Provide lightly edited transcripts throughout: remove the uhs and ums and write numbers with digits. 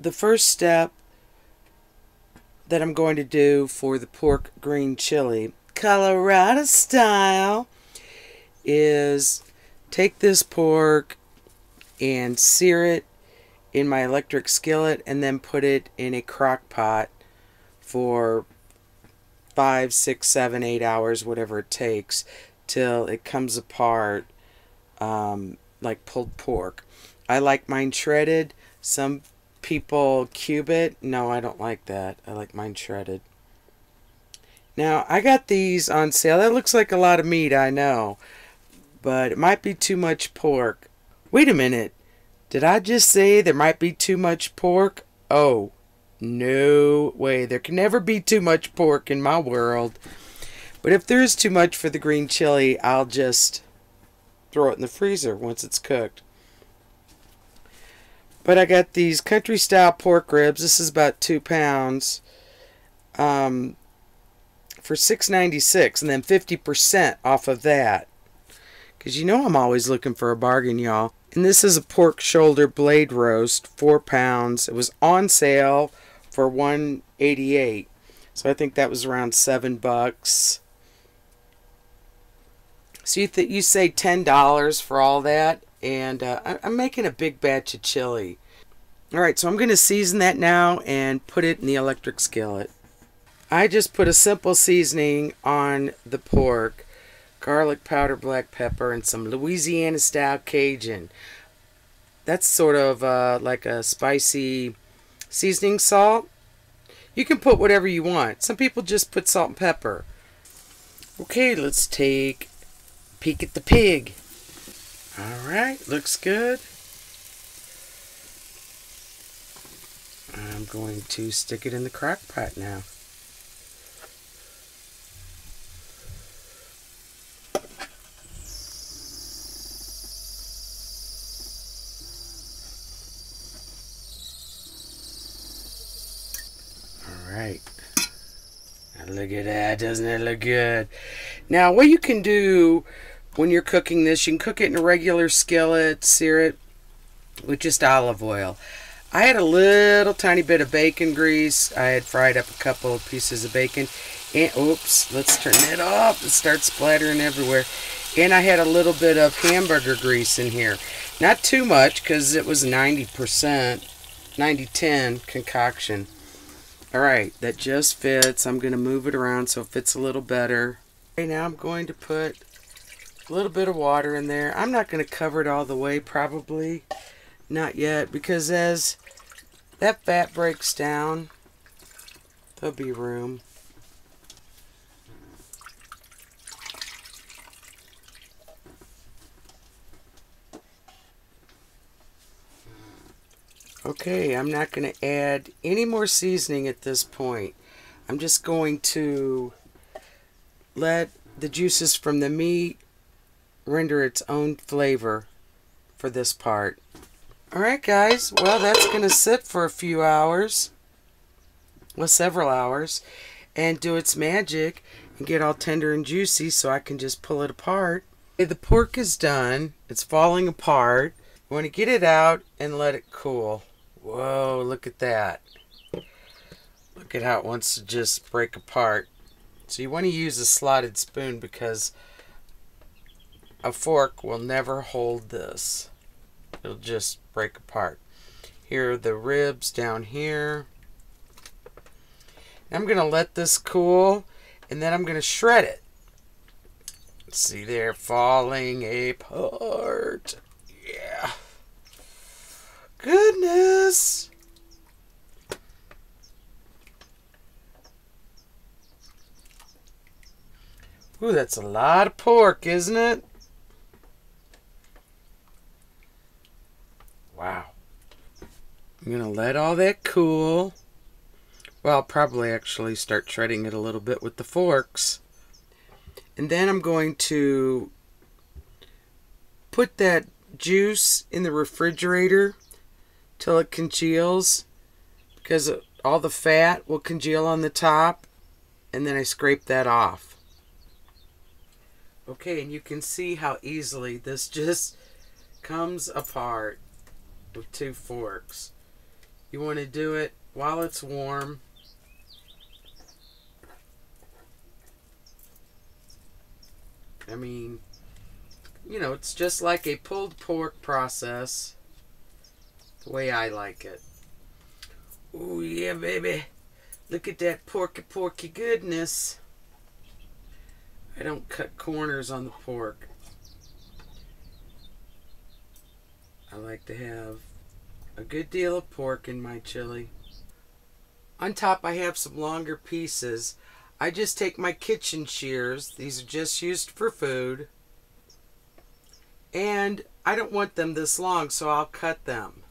the first step that I'm going to do for the pork green chili, Colorado style, is take this pork and sear it in my electric skillet and then put it in a crock pot for 5, 6, 7, 8 hours, whatever it takes, till it comes apart like pulled pork. I like mine shredded. Some people cube it. No, I don't like that. I like mine shredded. Now, I got these on sale. That looks like a lot of meat, I know, but it might be too much pork. Wait a minute. Did I just say there might be too much pork? Oh, no way. There can never be too much pork in my world. But if there is too much for the green chili, I'll just throw it in the freezer once it's cooked. But I got these country style pork ribs. This is about 2 pounds for $6.96, and then 50% off of that. Because you know I'm always looking for a bargain, y'all. And this is a pork shoulder blade roast, 4 pounds. It was on sale for $1.88. So I think that was around $7. So you say $10 for all that. And I'm making a big batch of chili. Alright, so I'm going to season that now and put it in the electric skillet. I just put a simple seasoning on the pork. Garlic powder, black pepper, and some Louisiana style Cajun. That's sort of like a spicy seasoning salt. You can put whatever you want. Some people just put salt and pepper. Okay, let's take a peek at the pig. Alright, looks good. I'm going to stick it in the crock pot now. Alright. Now look at that, doesn't it look good? Now what you can do when you're cooking this, you can cook it in a regular skillet, sear it with just olive oil. I had a little tiny bit of bacon grease. I had fried up a couple of pieces of bacon. And oops, let's turn it off. It starts splattering everywhere. And I had a little bit of hamburger grease in here. Not too much because it was 90%, 90-10 concoction. Alright, that just fits. I'm going to move it around so it fits a little better. Okay, now I'm going to put a little bit of water in there. I'm not going to cover it all the way, probably. Not yet, because as that fat breaks down, there'll be room. Okay, I'm not going to add any more seasoning at this point. I'm just going to let the juices from the meat render its own flavor for this part. Alright guys, well that's going to sit for a few hours, well several hours, and do its magic and get all tender and juicy so I can just pull it apart. Okay, the pork is done, it's falling apart. You want to get it out and let it cool. Whoa, look at that. Look at how it wants to just break apart. So you want to use a slotted spoon because a fork will never hold this. It'll just break apart. Here are the ribs down here. I'm going to let this cool and then I'm going to shred it. See, they're falling apart. Yeah. Goodness. Ooh, that's a lot of pork, isn't it? Wow. I'm going to let all that cool. Well, I'll probably actually start shredding it a little bit with the forks. And then I'm going to put that juice in the refrigerator till it congeals, because all the fat will congeal on the top, and then I scrape that off. Okay, and you can see how easily this just comes apart with 2 forks. You want to do it while it's warm. I mean, you know, it's just like a pulled pork process, the way I like it. Oh yeah, baby. Look at that porky goodness. I don't cut corners on the pork. I like to have a good deal of pork in my chili. On top I have some longer pieces. I just take my kitchen shears. These are just used for food. And I don't want them this long, so I'll cut them.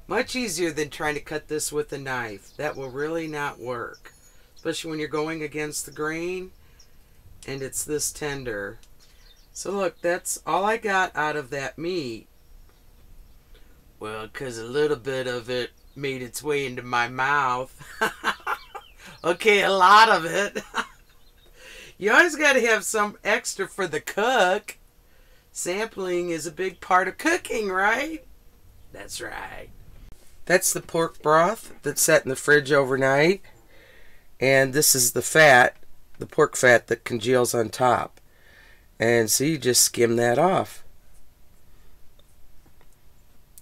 Much easier than trying to cut this with a knife. That will really not work. Especially when you're going against the grain and it's this tender. So look, that's all I got out of that meat. Well, because a little bit of it made its way into my mouth. Okay, a lot of it. You always got to have some extra for the cook. Sampling is a big part of cooking, right? That's right. That's the pork broth that's set in the fridge overnight. And this is the fat, the pork fat that congeals on top. And so you just skim that off.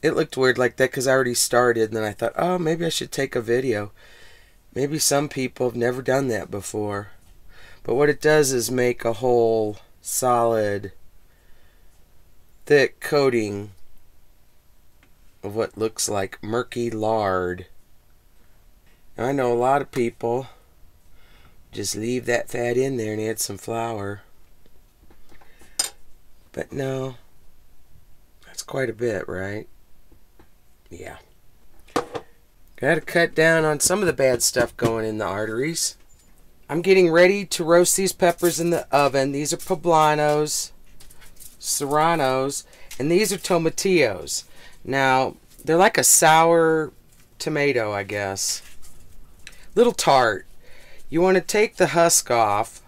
It looked weird like that because I already started, and then I thought, oh, maybe I should take a video. Maybe some people have never done that before. But what it does is make a whole solid, thick coating of what looks like murky lard. Now, I know a lot of people just leave that fat in there and add some flour. But no, that's quite a bit, right? Yeah. Gotta cut down on some of the bad stuff going in the arteries. I'm getting ready to roast these peppers in the oven. These are poblanos, serranos, and these are tomatillos. Now, they're like a sour tomato, I guess. Little tart. You want to take the husk off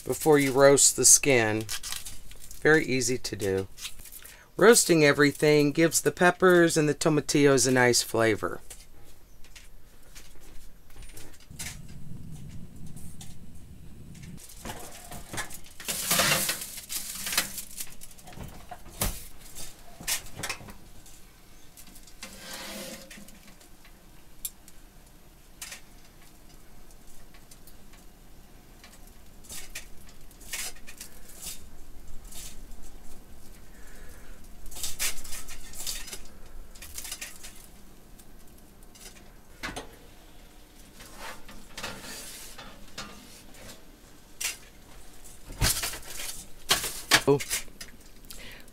before you roast the skin. Very easy to do. Roasting everything gives the peppers and the tomatillos a nice flavor.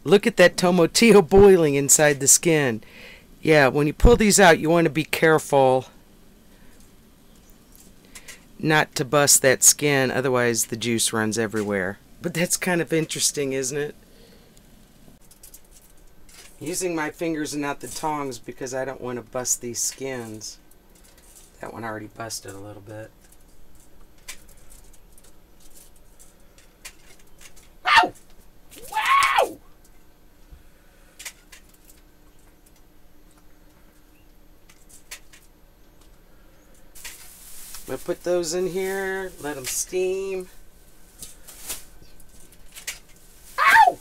Look at that tomatillo boiling inside the skin. Yeah, when you pull these out, you want to be careful not to bust that skin, otherwise the juice runs everywhere. But that's kind of interesting, isn't it? Using my fingers and not the tongs because I don't want to bust these skins. That one already busted a little bit. Wow! Wow! I'm going to put those in here, let them steam. Ow!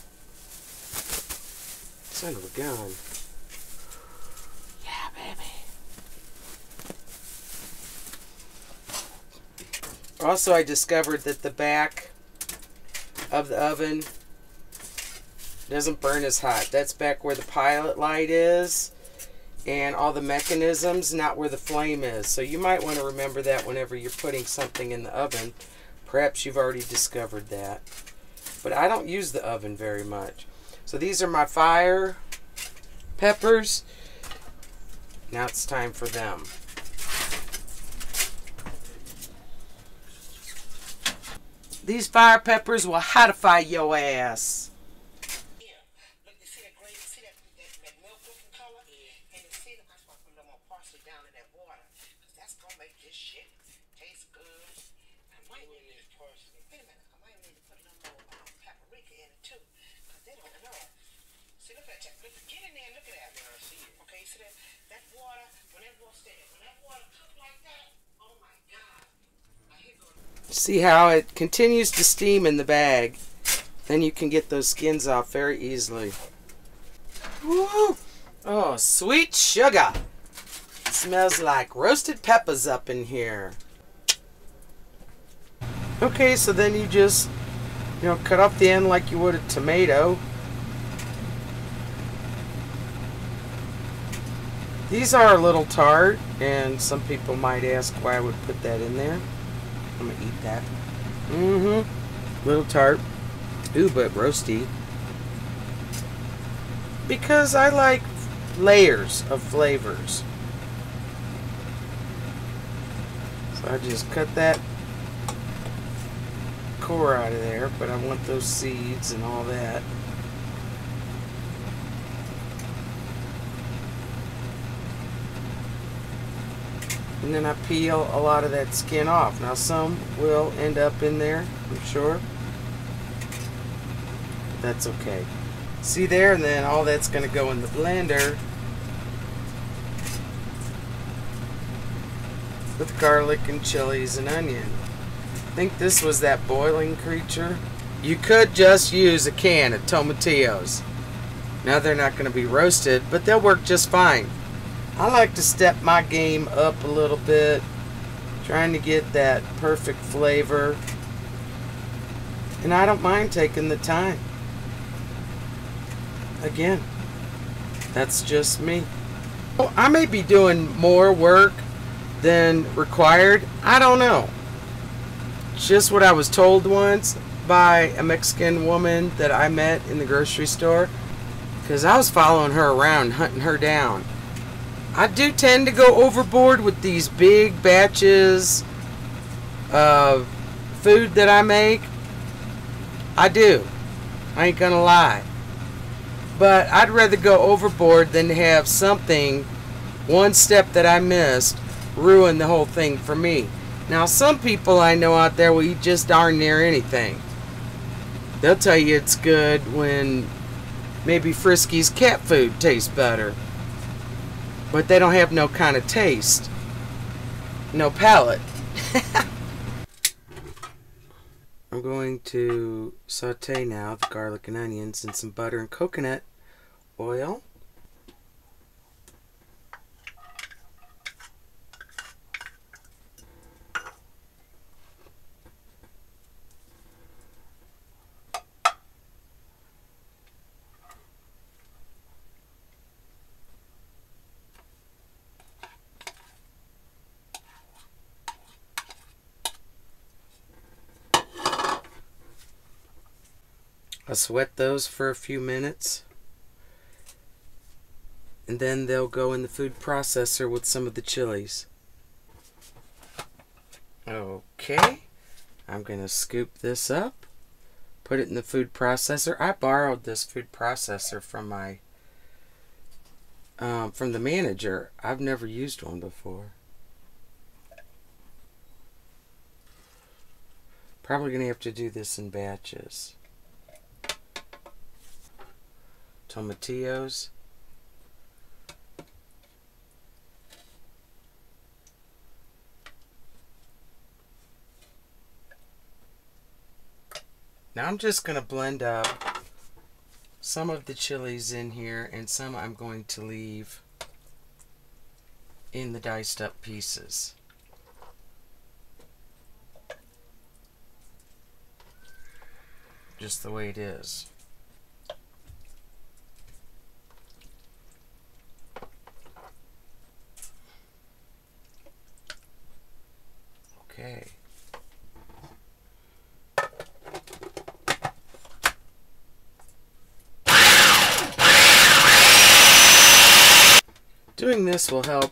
Son of a gun. Yeah, baby. Also, I discovered that the back of the oven doesn't burn as hot. That's back where the pilot light is and all the mechanisms, not where the flame is. So you might want to remember that whenever you're putting something in the oven. Perhaps you've already discovered that. But I don't use the oven very much. So these are my fire peppers. Now it's time for them. These fire peppers will hotify your ass. See, look at that. Look, get in there and look at that. Yeah, I see it. Okay, see that? That water, when that water cooked like that, oh my God. Now here goes. See how it continues to steam in the bag? Then you can get those skins off very easily. Woo! Oh, sweet sugar. It smells like roasted peppers up in here. Okay, so then you just, cut off the end like you would a tomato. These are a little tart, and some people might ask why I would put that in there. I'm gonna eat that. Little tart. Ooh, but roasty. Because I like layers of flavors. So I just cut that core out of there, but I want those seeds and all that. And then I peel a lot of that skin off. Now some will end up in there, I'm sure. But that's okay. See there, and then all that's going to go in the blender with garlic and chilies and onion. I think this was that boiling creature. You could just use a can of tomatillos. Now they're not going to be roasted, but they'll work just fine. I like to step my game up a little bit, trying to get that perfect flavor. And I don't mind taking the time. Again, that's just me. Well, I may be doing more work than required. I don't know. It's just what I was told once by a Mexican woman that I met in the grocery store, because I was following her around, hunting her down. I do tend to go overboard with these big batches of food that I make. I do. I ain't gonna lie. But I'd rather go overboard than to have something, one step that I missed, ruin the whole thing for me. Now, some people I know out there will eat just darn near anything. They'll tell you it's good when maybe Frisky's cat food tastes better. But they don't have no kind of taste. No palate. I'm going to saute now the garlic and onions in some butter and coconut oil. I'll sweat those for a few minutes, and then they'll go in the food processor with some of the chilies. Okay, I'm going to scoop this up, put it in the food processor. I borrowed this food processor from my from the manager. I've never used one before. Probably going to have to do this in batches. Tomatillos. Now I'm just going to blend up some of the chilies in here, and some I'm going to leave in the diced up pieces. Just the way it is. Okay. Doing this will help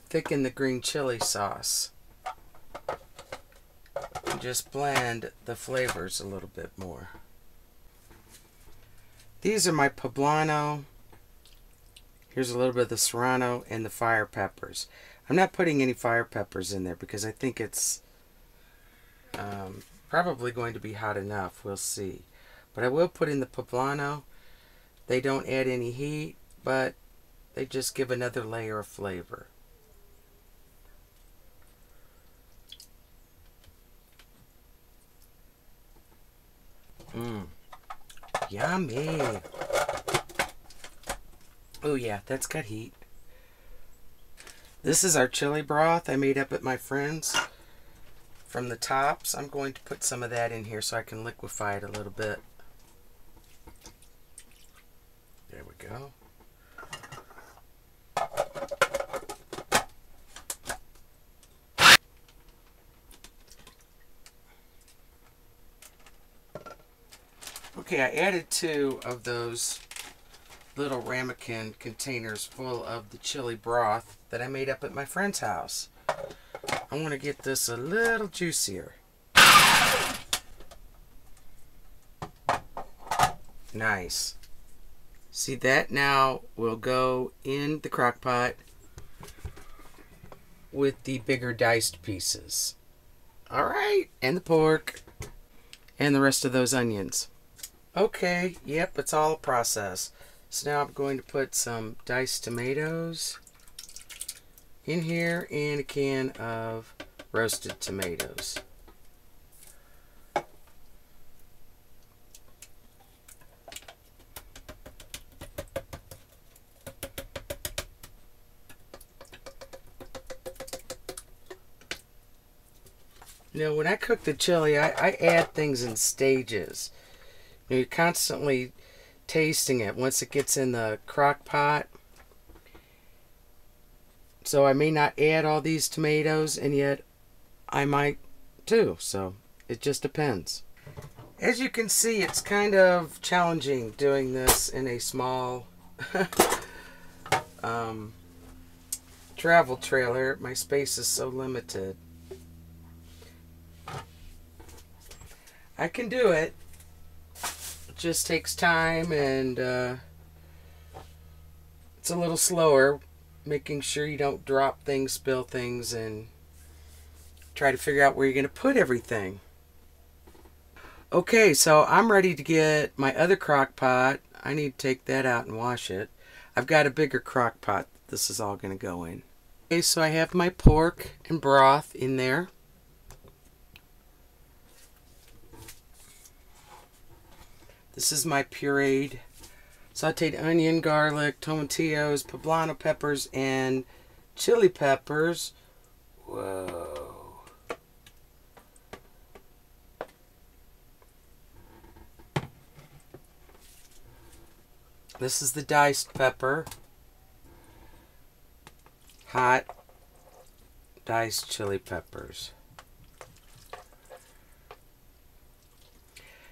thicken the green chili sauce. And just blend the flavors a little bit more. These are my poblano. Here's a little bit of the serrano and the fire peppers. I'm not putting any fire peppers in there because I think it's probably going to be hot enough. We'll see. But I will put in the poblano They don't add any heat, but they just give another layer of flavor. Yummy. Oh yeah, that's got heat. This is our chili broth I made up at my friend's from the tops. I'm going to put some of that in here so I can liquefy it a little bit. There we go. Okay, I added 2 of those little ramekin containers full of the chili broth that I made up at my friend's house. I want to get this a little juicier. Nice. See, that now will go in the crock pot with the bigger diced pieces. Alright, and the pork and the rest of those onions. Okay, yep, it's all a process. So now I'm going to put some diced tomatoes in here and a can of roasted tomatoes. You know, when I cook the chili, I add things in stages. You know, you're constantly tasting it once it gets in the crock pot. So I may not add all these tomatoes, and yet I might too. So it just depends. As you can see, it's kind of challenging doing this in a small travel trailer. My space is so limited. I can do it. It just takes time, and it's a little slower, making sure you don't drop things, spill things, and try to figure out where you're going to put everything. Okay, so I'm ready to get my other crock pot. I need to take that out and wash it. I've got a bigger crock pot this is all going to go in. Okay, so I have my pork and broth in there. This is my pureed, sauteed onion, garlic, tomatillos, poblano peppers, and chili peppers. Whoa. This is the diced pepper. Hot diced chili peppers.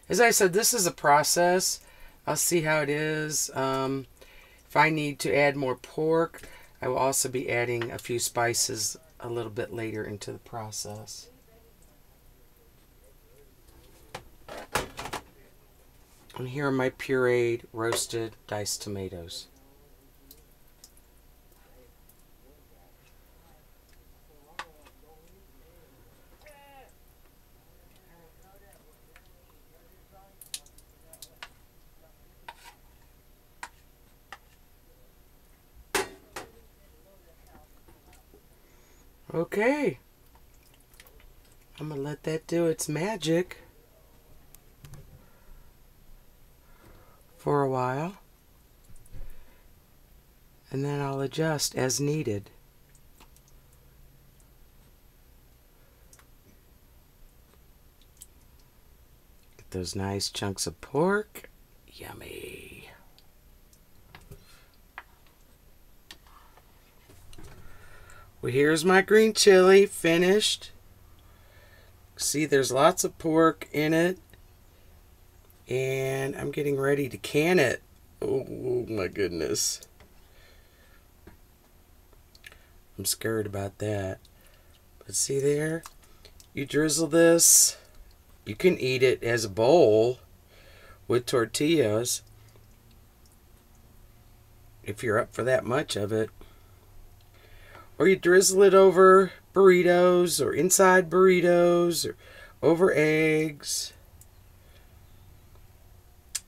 As I said, this is a process. I'll see how it is. If I need to add more pork, I will also be adding a few spices a little bit later into the process. And here are my pureed roasted diced tomatoes. Okay, I'm going to let that do its magic for a while, and then I'll adjust as needed. Get those nice chunks of pork. Yummy. Well, here's my green chili finished. See, there's lots of pork in it. And I'm getting ready to can it. Oh my goodness. I'm scared about that. But see there? You drizzle this. You can eat it as a bowl with tortillas if you're up for that much of it. Or you drizzle it over burritos or inside burritos or over eggs.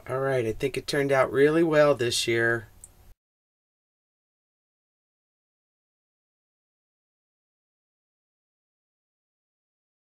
All right, I think it turned out really well this year.